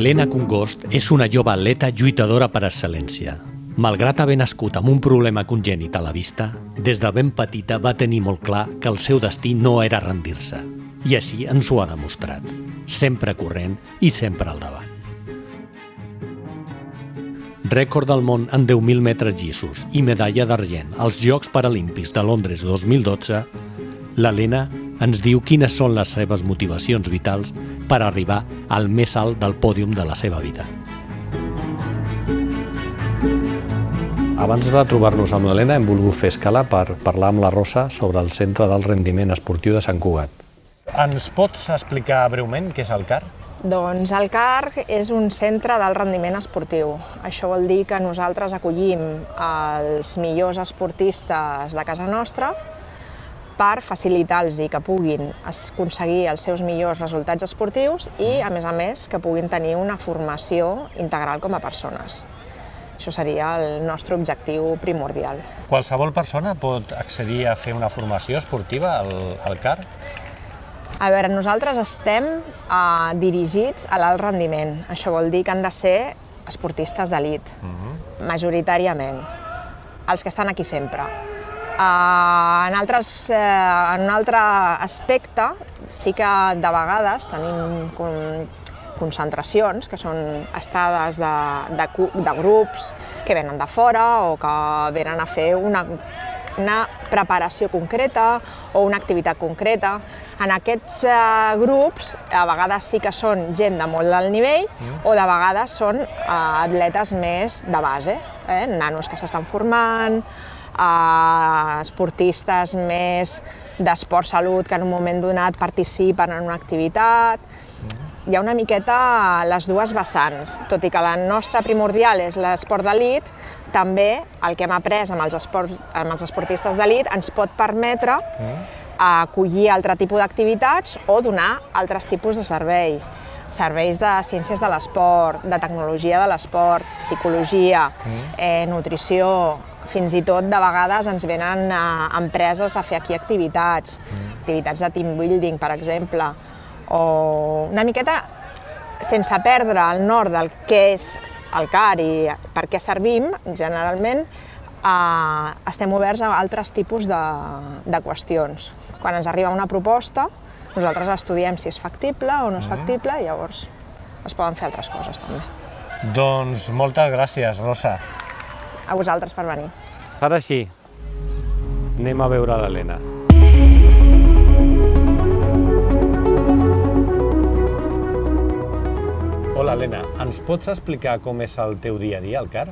Elena Congost és una jove atleta lluitadora per excel·lència. Malgrat haver nascut amb un problema congènit a la vista, des de ben petita va tenir molt clar que el seu destí no era rendir-se. I així ens ho ha demostrat, sempre corrent i sempre al davant. Rècord del món en 10.000 metres llisos i medalla d'argent als Jocs Paralímpics de Londres 2012, l'Elena ens diu quines són les seves motivacions vitals per arribar al més alt del pòdium de la seva vida. Abans de trobar-nos amb l'Elena hem volgut fer escala per parlar amb la Rosa sobre el Centre d'Alt Rendiment Esportiu de Sant Cugat. Ens pots explicar breument què és el CAR? Doncs el CAR és un centre d'alt rendiment esportiu. Això vol dir que nosaltres acollim els millors esportistes de casa nostra per facilitar-los que puguin aconseguir els seus millors resultats esportius i, a més, que puguin tenir una formació integral com a persones. Això seria el nostre objectiu primordial. Qualsevol persona pot accedir a fer una formació esportiva al CAR? A veure, nosaltres estem dirigits a l'alt rendiment. Això vol dir que han de ser esportistes d'elit, majoritàriament, els que estan aquí sempre. En un altre aspecte, sí que de vegades tenim concentracions, que són estades de grups que venen de fora o que venen a fer una preparació concreta o una activitat concreta. En aquests grups, a vegades sí que són gent de molt alt nivell o de vegades són atletes més de base, nanos que s'estan formant, esportistes més d'esport salut que en un moment donat participen en una activitat. Hi ha una miqueta les dues vessants, tot i que la nostra primordial és l'esport d'elit, també el que hem après amb els esportistes d'elit ens pot permetre acollir altre tipus d'activitats o donar altres tipus de servei. Serveis de ciències de l'esport, de tecnologia de l'esport, psicologia, nutrició. Fins i tot, de vegades, ens venen empreses a fer aquí activitats de team building, per exemple, o una miqueta, sense perdre el nord del què és el CAR i per què servim, generalment estem oberts a altres tipus de qüestions. Quan ens arriba una proposta, nosaltres estudiem si és factible o no és factible i llavors es poden fer altres coses també. Doncs moltes gràcies, Rosa. A vosaltres per venir. Ara sí, anem a veure l'Elena. Hola, Elena. Ens pots explicar com és el teu dia a dia al CAR?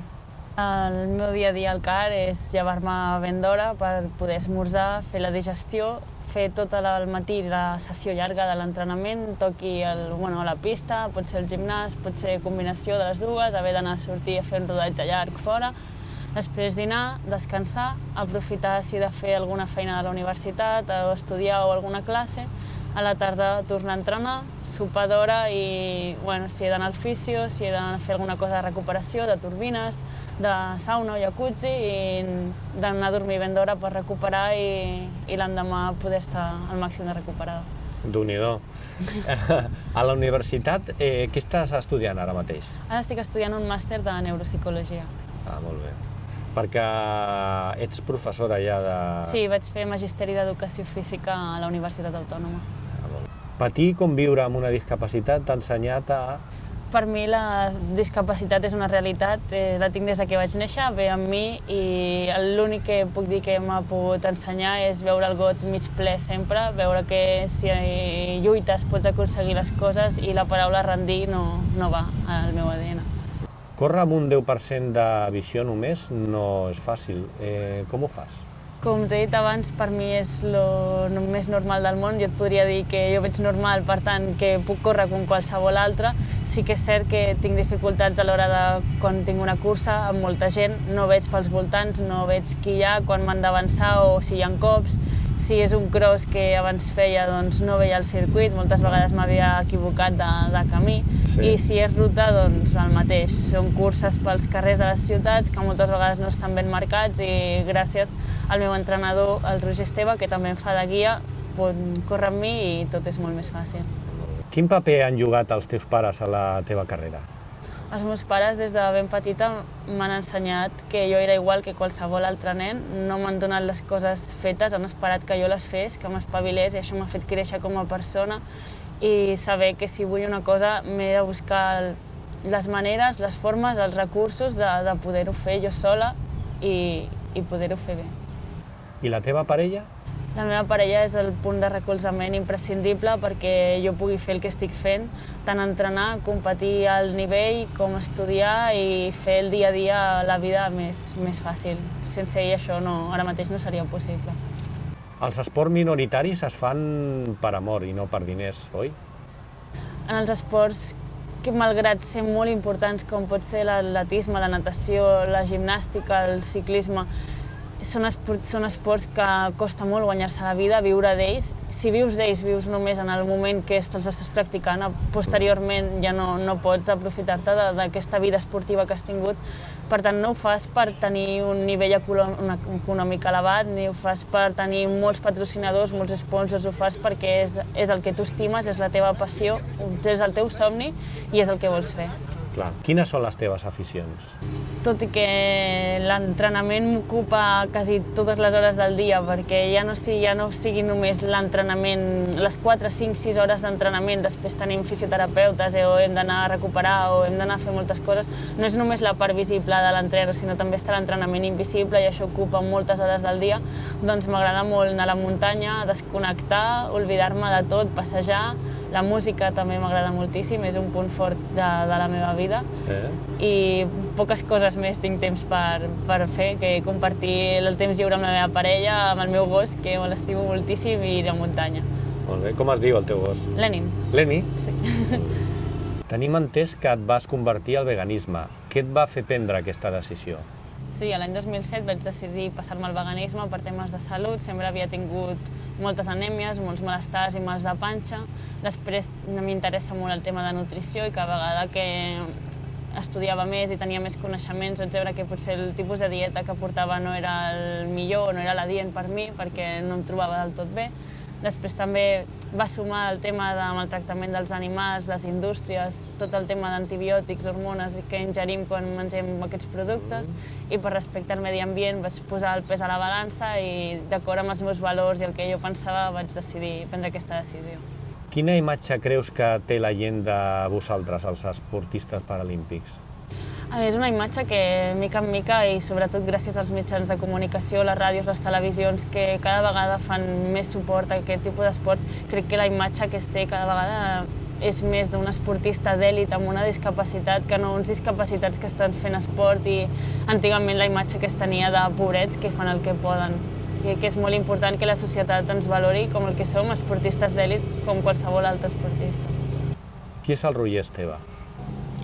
El meu dia a dia al CAR és llevar-me ben d'hora per poder esmorzar, fer la digestió, fer tot el matí la sessió llarga de l'entrenament, toqui a la pista, pot ser el gimnàs, pot ser combinació de les dues, haver d'anar a sortir a fer un rodatge llarg fora, després dinar, descansar, aprofitar si he de fer alguna feina de la universitat o estudiar o alguna classe, a la tarda tornar a entrenar, sopar d'hora i si he d'anar al fisio, si he d'anar a fer alguna cosa de recuperació, de turbines, de sauna o jacuzzi i d'anar a dormir ben d'hora per recuperar i l'endemà poder estar al màxim de recuperada. Déu-n'hi-do. A la universitat, què estàs estudiant ara mateix? Ara estic estudiant un màster de neuropsicologia. Molt bé. Perquè ets professora ja de... Sí, vaig fer magisteri d'educació física a la Universitat Autònoma. Patir com viure amb una discapacitat t'ha ensenyat a... Per mi la discapacitat és una realitat, la tinc des que vaig néixer, ve amb mi i l'únic que puc dir que m'ha pogut ensenyar és veure el got mig ple sempre, veure que si lluites pots aconseguir les coses i la paraula rendir no va al meu ADN. Córrer amb un 10% de visió només no és fàcil. Com ho fas? Com t'he dit abans, per mi és el més normal del món. Jo et podria dir que jo veig normal, per tant, que puc córrer com qualsevol altre. Sí que és cert que tinc dificultats a l'hora de, quan tinc una cursa amb molta gent, no veig pels voltants, no veig qui hi ha, quan m'han d'avançar o si hi ha cops. Si és un cross que abans feia, doncs no veia el circuit, moltes vegades m'havia equivocat de camí. I si és ruta, doncs el mateix. Són curses pels carrers de les ciutats que moltes vegades no estan ben marcats i gràcies al meu entrenador, el Roger Esteve, que també em fa de guia, pot córrer amb mi i tot és molt més fàcil. Quin paper han jugat els teus pares a la teva carrera? Els meus pares, des de ben petita, m'han ensenyat que jo era igual que qualsevol altre nen. No m'han donat les coses fetes, han esperat que jo les fes, que m'espavilés, i això m'ha fet créixer com a persona i saber que si vull una cosa m'he de buscar les maneres, les formes, els recursos de poder-ho fer jo sola i poder-ho fer bé. I la teva parella? La meva parella és el punt de recolzament imprescindible perquè jo pugui fer el que estic fent, tant entrenar, competir al nivell, com estudiar i fer el dia a dia la vida més fàcil. Sense ell això ara mateix no seria possible. Els esports minoritaris es fan per amor i no per diners, oi? En els esports que, malgrat ser molt importants, com pot ser l'atletisme, la natació, la gimnàstica, el ciclisme, són esports que costa molt guanyar-se la vida, viure d'ells. Si vius d'ells, vius només en el moment que els estàs practicant. Posteriorment ja no pots aprofitar-te d'aquesta vida esportiva que has tingut. Per tant, no ho fas per tenir un nivell econòmic elevat, ni ho fas per tenir molts patrocinadors, molts sponsors, ho fas perquè és el que tu estimes, és la teva passió, és el teu somni i és el que vols fer. Clar. Quines són les teves aficions? Tot i que l'entrenament m'ocupa quasi totes les hores del dia, perquè ja no sigui només l'entrenament, les 4, 5, 6 hores d'entrenament, després tenim fisioterapeutes o hem d'anar a recuperar o hem d'anar a fer moltes coses, no és només la part visible de l'entreno, sinó també està l'entrenament invisible i això ocupa moltes hores del dia, doncs m'agrada molt anar a la muntanya, desconnectar, oblidar-me de tot, passejar. La música també m'agrada moltíssim, és un punt fort de la meva vida i poques coses més tinc temps per fer que compartir el temps lliure amb la meva parella, amb el meu gos, que me l'estimo moltíssim, i ir a muntanya. Molt bé. Com es diu el teu gos? Lenin. Leni? Sí. Tenim entès que et vas convertir al veganisme. Què et va fer prendre aquesta decisió? Sí, l'any 2007 vaig decidir passar-me al veganisme per temes de salut. Sempre havia tingut moltes anèmies, molts malestars i mals de panxa. Després m'interessa molt el tema de nutrició i cada vegada que estudiava més i tenia més coneixements vaig veure que potser el tipus de dieta que portava no era el millor, no era l'adient per mi, perquè no em trobava del tot bé. Després també va sumar el tema de maltractament dels animals, les indústries, tot el tema d'antibiòtics, hormones que ingerim quan mengem aquests productes, i per respecte al medi ambient vaig posar el pes a la balança i d'acord amb els meus valors i el que jo pensava vaig decidir prendre aquesta decisió. Quina imatge creus que té la gent de vosaltres, els esportistes paralímpics? És una imatge que, mica en mica, i sobretot gràcies als mitjans de comunicació, les ràdios, les televisions, que cada vegada fan més suport a aquest tipus d'esport, crec que la imatge que es té cada vegada és més d'un esportista d'èlit amb una discapacitat que no uns discapacitats que estan fent esport, i antigament la imatge que es tenia de pobrets que fan el que poden. I que és molt important que la societat ens valori com el que som, esportistes d'èlit, com qualsevol altre esportista. Qui és el Roger Esteve?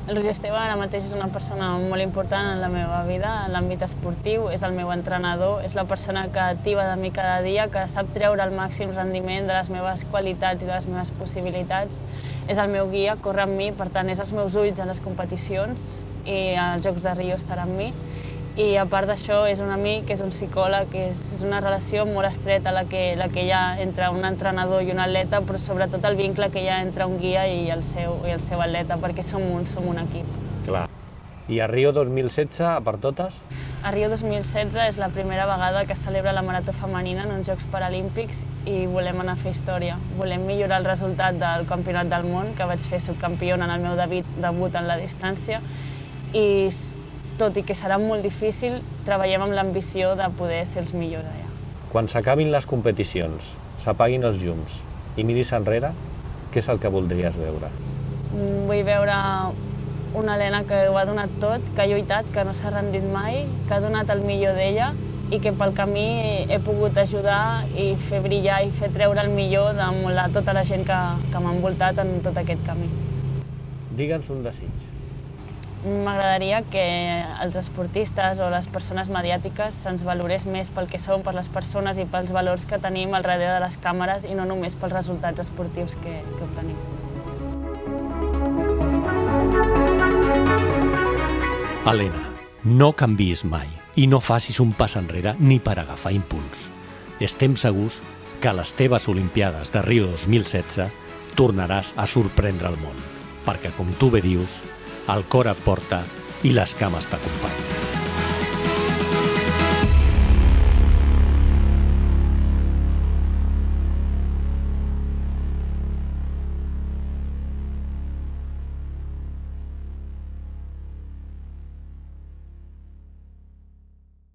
El Roger Esteve ara mateix és una persona molt important en la meva vida, en l'àmbit esportiu, és el meu entrenador, és la persona que activa de mi cada dia, que sap treure el màxim rendiment de les meves qualitats i de les meves possibilitats. És el meu guia, corre amb mi, per tant és els meus ulls a les competicions i als Jocs de Rio estarà amb mi. I a part d'això és un amic, és un psicòleg, és una relació molt estreta la que hi ha entre un entrenador i un atleta, però sobretot el vincle que hi ha entre un guia i el seu atleta, perquè som un equip. Clar. I a Rio 2016, per totes? A Rio 2016 és la primera vegada que es celebra la marató femenina en uns Jocs Paralímpics i volem anar a fer història. Volem millorar el resultat del Campionat del Món, que vaig fer subcampiona en el meu debut en la distància, i tot i que serà molt difícil, treballem amb l'ambició de poder ser els millors allà. Quan s'acabin les competicions, s'apaguin els llums i miris enrere, què és el que voldries veure? Vull veure una Helena que ho ha donat tot, que ha lluitat, que no s'ha rendit mai, que ha donat el millor d'ella i que pel camí he pogut ajudar i fer brillar i fer treure el millor de tota la gent que m'ha envoltat en tot aquest camí. Digue'ns un desig. M'agradaria que els esportistes o les persones mediàtiques se'ns valorés més pel que som, per les persones i pels valors que tenim al darrere de les càmeres i no només pels resultats esportius que obtenim. Helena, no canviïs mai i no facis un pas enrere ni per agafar impuls. Estem segurs que a les teves Olimpiades de Rio 2016 tornaràs a sorprendre el món, perquè, com tu bé dius, el cor et porta i les cames t'acompanyen.